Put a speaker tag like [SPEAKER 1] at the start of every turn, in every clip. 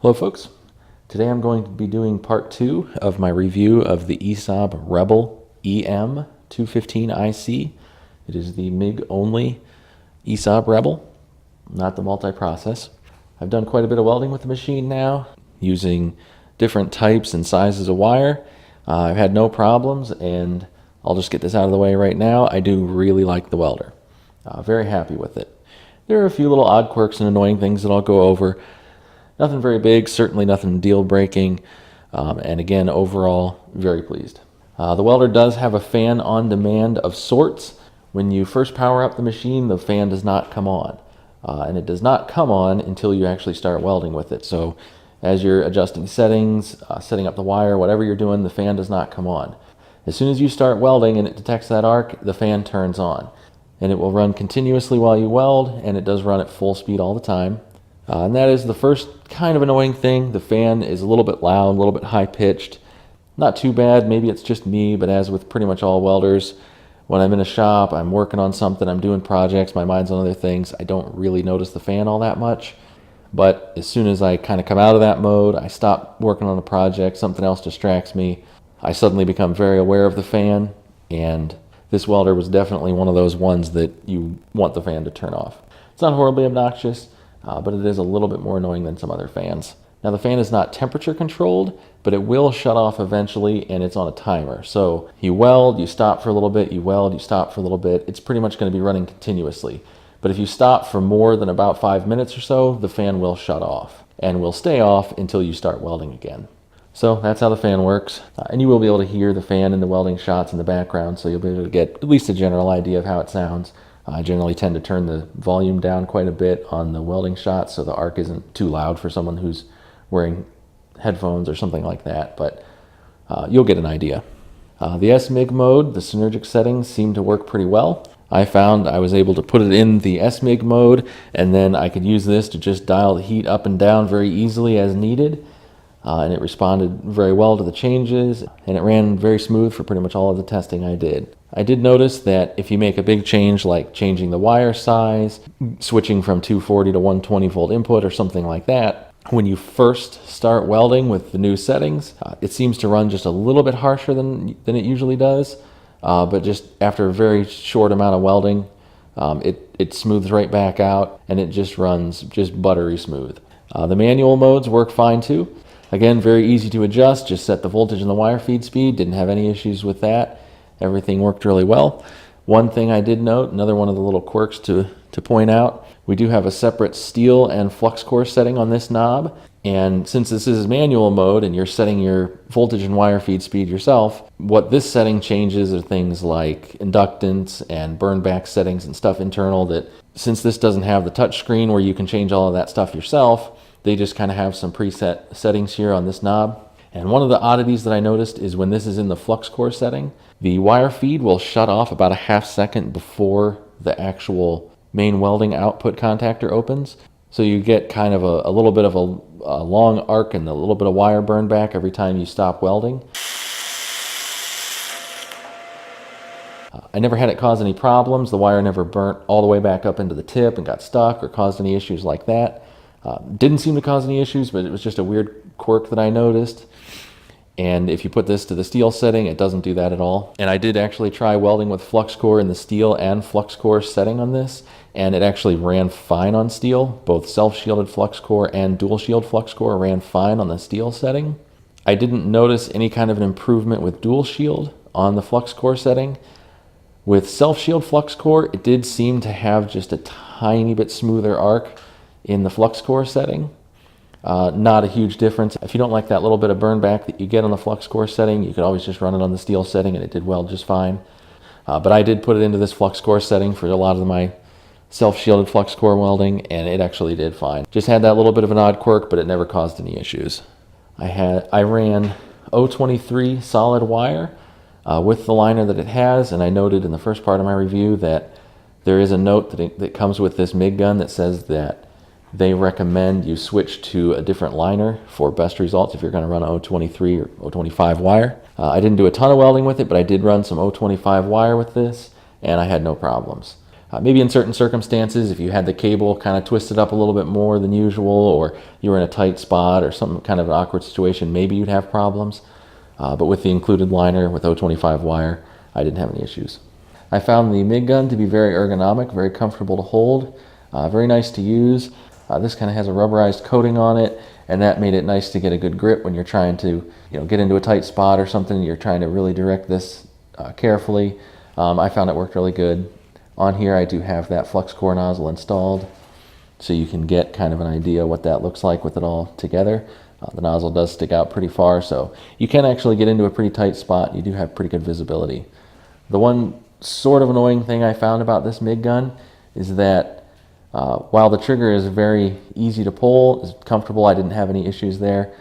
[SPEAKER 1] Hello folks, today I'm going to be doing part 2 of my review of the ESAB Rebel EM 215 IC. It is the MIG only ESAB Rebel, not the multi-process. I've done quite a bit of welding with the machine now, using different types and sizes of wire. I've had no problems, and I'll just get this out of the way right now. I do really like the welder. Very happy with it. There are a few little odd quirks and annoying things that I'll go over. Nothing very big, certainly nothing deal-breaking, and again, overall, very pleased. The welder does have a fan on demand of sorts. When you first power up the machine, the fan does not come on, and it does not come on until you actually start welding with it. So as you're adjusting settings, setting up the wire, whatever you're doing, the fan does not come on. As soon as you start welding and it detects that arc, the fan turns on, and it will run continuously while you weld, and it does run at full speed all the time. And that is the first kind of annoying thing. The fan is a little bit loud, a little bit high-pitched. Not too bad, maybe it's just me, but as with pretty much all welders, when I'm in a shop, I'm working on something, I'm doing projects, my mind's on other things, I don't really notice the fan all that much. But as soon as I kind of come out of that mode, I stop working on a project, something else distracts me, I suddenly become very aware of the fan, and this welder was definitely one of those ones that you want the fan to turn off. It's not horribly obnoxious, but it is a little bit more annoying than some other fans. Now the fan is not temperature controlled, but it will shut off eventually, and it's on a timer. So you weld, you stop for a little bit, you weld, you stop for a little bit. It's pretty much going to be running continuously. But if you stop for more than about 5 minutes or so, the fan will shut off and will stay off until you start welding again. So that's how the fan works. And you will be able to hear the fan in the welding shots in the background, so you'll be able to get at least a general idea of how it sounds. I generally tend to turn the volume down quite a bit on the welding shots so the arc isn't too loud for someone who's wearing headphones or something like that, but you'll get an idea. The SMIG mode, the synergic settings, seem to work pretty well. I found I was able to put it in the SMIG mode, and then I could use this to just dial the heat up and down very easily as needed. And it responded very well to the changes, and it ran very smooth for pretty much all of the testing I did. I did notice that if you make a big change like changing the wire size, switching from 240 to 120 volt input or something like that, when you first start welding with the new settings, it seems to run just a little bit harsher than it usually does, but just after a very short amount of welding, it smooths right back out, and it just runs just buttery smooth. The manual modes work fine too. Again, very easy to adjust, just set the voltage and the wire feed speed, didn't have any issues with that. Everything worked really well. One thing I did note, another one of the little quirks to point out, we do have a separate steel and flux core setting on this knob, and since this is manual mode and you're setting your voltage and wire feed speed yourself, what this setting changes are things like inductance and burn back settings and stuff internal that, since this doesn't have the touch screen where you can change all of that stuff yourself, they just kind of have some preset settings here on this knob. And one of the oddities that I noticed is when this is in the flux core setting, the wire feed will shut off about a half second before the actual main welding output contactor opens. So you get kind of a little bit of a long arc and a little bit of wire burn back every time you stop welding. I never had it cause any problems. The wire never burnt all the way back up into the tip and got stuck or caused any issues like that. Didn't seem to cause any issues, but it was just a weird quirk that I noticed. And if you put this to the steel setting, it doesn't do that at all. And I did actually try welding with flux core in the steel and flux core setting on this, and it actually ran fine on steel. Both self-shielded flux core and dual shield flux core ran fine on the steel setting. I didn't notice any kind of an improvement with dual shield on the flux core setting. With self-shield flux core, it did seem to have just a tiny bit smoother arc in the flux core setting. Not a huge difference. If you don't like that little bit of burn back that you get on the flux core setting, you could always just run it on the steel setting and it did weld just fine. But I did put it into this flux core setting for a lot of my self-shielded flux core welding, and it actually did fine. Just had that little bit of an odd quirk, but it never caused any issues. I ran 023 solid wire with the liner that it has, and I noted in the first part of my review that there is a note that comes with this MIG gun that says that they recommend you switch to a different liner for best results if you're going to run 023 or 025 wire. I didn't do a ton of welding with it, but I did run some 025 wire with this, and I had no problems. Maybe in certain circumstances, if you had the cable kind of twisted up a little bit more than usual, or you were in a tight spot or some kind of an awkward situation, maybe you'd have problems. But with the included liner with 025 wire, I didn't have any issues. I found the MIG gun to be very ergonomic, very comfortable to hold, very nice to use. This kind of has a rubberized coating on it, and that made it nice to get a good grip when you're trying to, get into a tight spot or something. You're trying to really direct this carefully. I found it worked really good. On here I do have that flux core nozzle installed, so you can get kind of an idea what that looks like with it all together. The nozzle does stick out pretty far, so you can actually get into a pretty tight spot. You do have pretty good visibility. The one sort of annoying thing I found about this MIG gun is that while the trigger is very easy to pull, it's comfortable, I didn't have any issues there.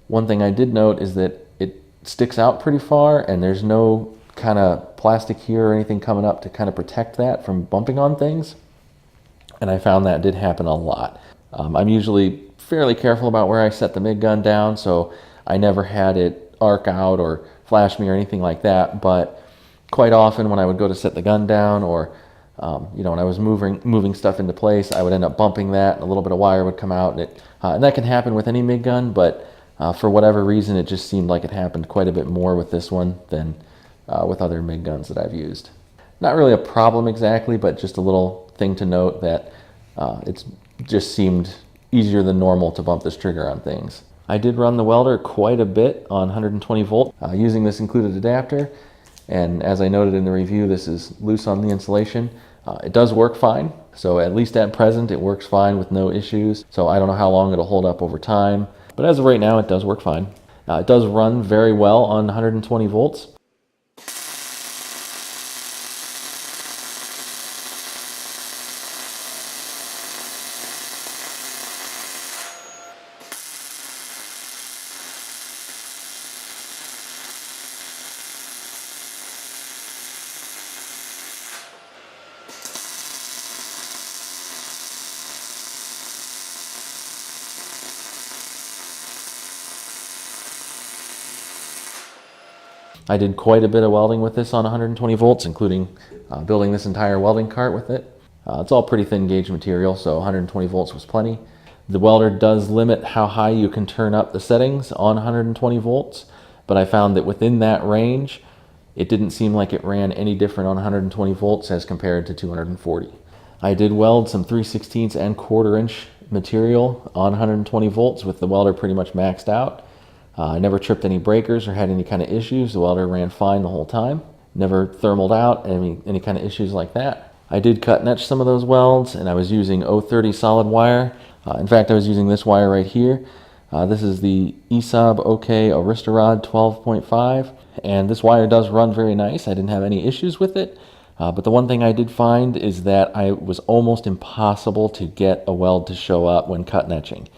[SPEAKER 1] One thing I did note is that it sticks out pretty far, and there's no kind of plastic here or anything coming up to kind of protect that from bumping on things. And I found that did happen a lot. I'm usually fairly careful about where I set the MIG gun down, so I never had it arc out or flash me or anything like that. But quite often when I would go to set the gun down, or when I was moving stuff into place, I would end up bumping that, and a little bit of wire would come out, and that can happen with any MIG gun, but for whatever reason it just seemed like it happened quite a bit more with this one than with other MIG guns that I've used. Not really a problem exactly, but just a little thing to note that it's just seemed easier than normal to bump this trigger on things. I did run the welder quite a bit on 120 volt using this included adapter, and as I noted in the review, this is loose on the insulation. It does work fine, so at least at present it works fine with no issues. So I don't know how long it'll hold up over time, but as of right now it does work fine. It does run very well on 120 volts. I did quite a bit of welding with this on 120 volts, including building this entire welding cart with it. It's all pretty thin gauge material, so 120 volts was plenty. The welder does limit how high you can turn up the settings on 120 volts, but I found that within that range, it didn't seem like it ran any different on 120 volts as compared to 240. I did weld some 3/16 and 1/4 inch material on 120 volts with the welder pretty much maxed out. I never tripped any breakers or had any kind of issues. The welder ran fine the whole time. Never thermaled out, any kind of issues like that. I did cut and etch some of those welds, and I was using 030 solid wire. In fact, I was using this wire right here. This is the ESAB OK Aristarod 12.5, and this wire does run very nice. I didn't have any issues with it. But the one thing I did find is that it was almost impossible to get a weld to show up when cut and etching.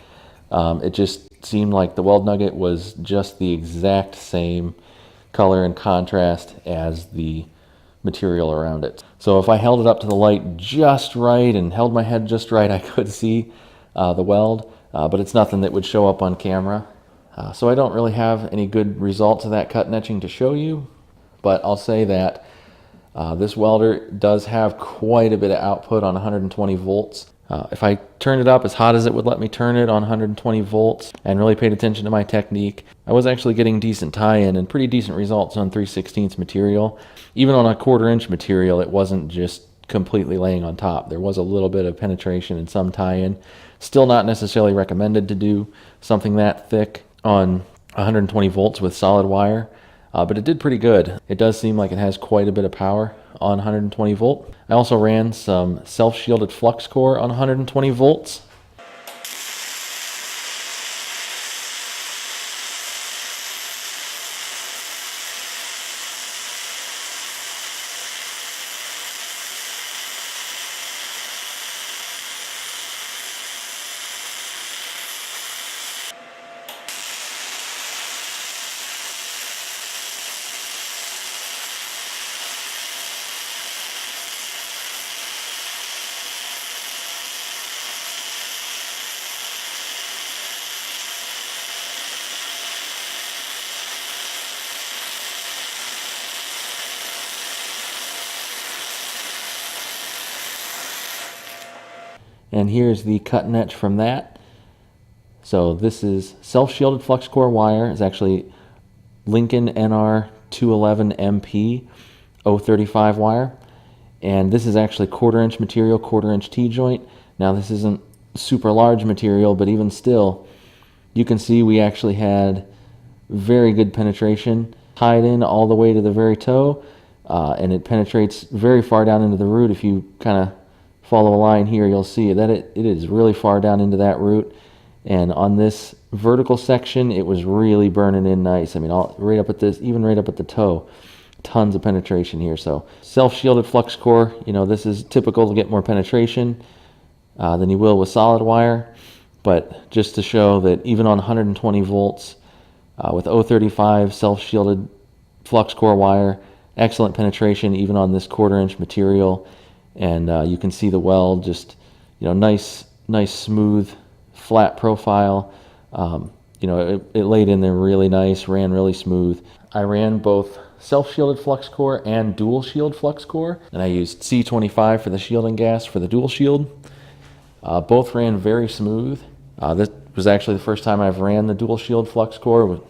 [SPEAKER 1] It just seemed like the weld nugget was just the exact same color and contrast as the material around it. So if I held it up to the light just right and held my head just right, I could see the weld, but it's nothing that would show up on camera. So I don't really have any good results of that cut and etching to show you, but I'll say that this welder does have quite a bit of output on 120 volts. If I turned it up as hot as it would let me turn it on 120 volts and really paid attention to my technique, I was actually getting decent tie-in and pretty decent results on 3/16 material. Even on a 1/4 inch material, it wasn't just completely laying on top. There was a little bit of penetration and some tie-in. Still not necessarily recommended to do something that thick on 120 volts with solid wire, but it did pretty good. It does seem like it has quite a bit of power on 120 volt. I also ran some self-shielded flux core on 120 volts. and here's the cut and etch from that. So this is self-shielded flux core wire. It's actually Lincoln NR 211 MP 035 wire, and this is actually 1/4 inch material, 1/4 inch T-joint. Now this isn't super large material, but even still, you can see we actually had very good penetration, tied in all the way to the very toe, and it penetrates very far down into the root. If you kind of follow a line here, you'll see that it is really far down into that root. And on this vertical section, it was really burning in nice. I mean, right up at this, even right up at the toe, tons of penetration here. So self-shielded flux core, you know, this is typical to get more penetration than you will with solid wire. But just to show that even on 120 volts with 035 self-shielded flux core wire, excellent penetration even on this 1/4 inch material. And you can see the weld, just, you know, nice smooth flat profile. You know, it laid in there really nice, ran really smooth. I ran both self-shielded flux core and dual shield flux core, and I used C25 for the shielding gas for the dual shield. Both ran very smooth. This was actually the first time I've ran the dual shield flux core.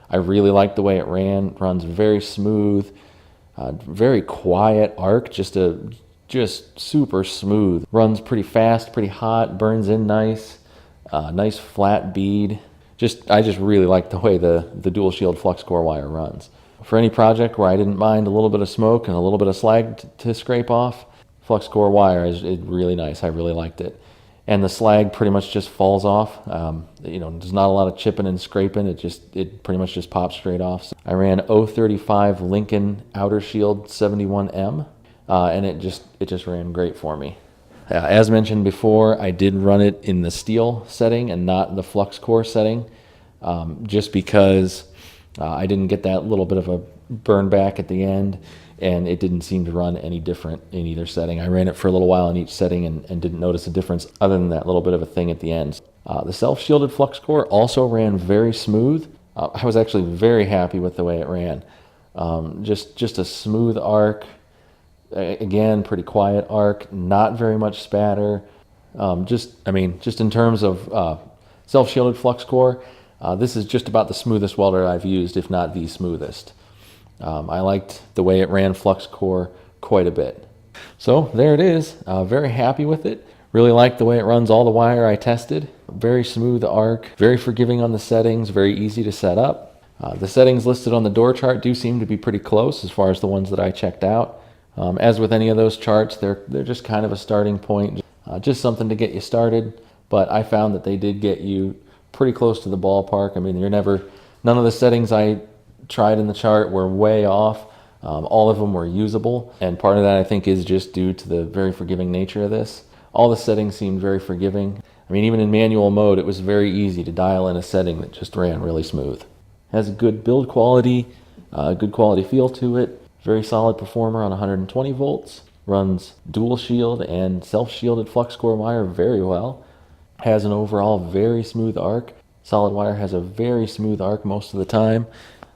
[SPEAKER 1] I really like the way it runs very smooth, very quiet arc, just super smooth. Runs pretty fast, pretty hot, burns in nice, nice flat bead. I just really like the way the dual shield flux core wire runs. For any project where I didn't mind a little bit of smoke and a little bit of slag to scrape off, flux core wire is really nice. I really liked it. And the slag pretty much just falls off. You know, there's not a lot of chipping and scraping. It pretty much just pops straight off. So I ran 035 Lincoln Outer Shield 71M, and it just ran great for me. As mentioned before, I did run it in the steel setting and not the flux core setting, just because I didn't get that little bit of a burn back at the end, and it didn't seem to run any different in either setting. I ran it for a little while in each setting and didn't notice a difference other than that little bit of a thing at the end. The self-shielded flux core also ran very smooth. I was actually very happy with the way it ran. Just a smooth arc. Again, pretty quiet arc, not very much spatter. Just in terms of self-shielded flux core, this is just about the smoothest welder I've used, if not the smoothest. I liked the way it ran flux core quite a bit. So there it is. Very happy with it. Really like the way it runs all the wire I tested. Very smooth arc, very forgiving on the settings, very easy to set up. The settings listed on the door chart do seem to be pretty close as far as the ones that I checked out. As with any of those charts, they're just kind of a starting point, just something to get you started. But I found that they did get you pretty close to the ballpark. I mean, none of the settings I tried in the chart were way off. All of them were usable, and part of that I think is just due to the very forgiving nature of this. All the settings seemed very forgiving. I mean, even in manual mode, it was very easy to dial in a setting that just ran really smooth. Has a good build quality, good quality feel to it. Very solid performer on 120 volts. Runs dual shield and self-shielded flux core wire very well. Has an overall very smooth arc. Solid wire has a very smooth arc most of the time.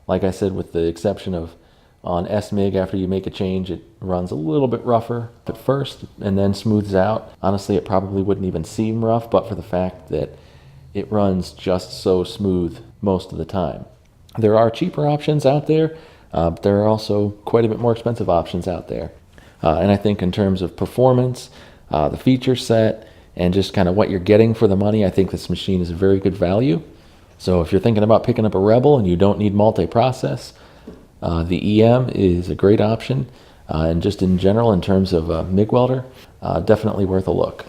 [SPEAKER 1] Like I said, with the exception of on SMIG, after you make a change, it runs a little bit rougher at first and then smooths out. Honestly, it probably wouldn't even seem rough, but for the fact that it runs just so smooth most of the time. There are cheaper options out there, but there are also quite a bit more expensive options out there. And I think in terms of performance, the feature set, and just kind of what you're getting for the money, I think this machine is a very good value. So if you're thinking about picking up a Rebel and you don't need multi-process, the EM is a great option. And just in general, in terms of MIG welder, definitely worth a look.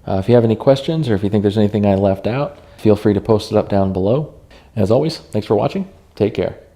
[SPEAKER 1] If you have any questions or if you think there's anything I left out, feel free to post it up down below. As always, thanks for watching. Take care.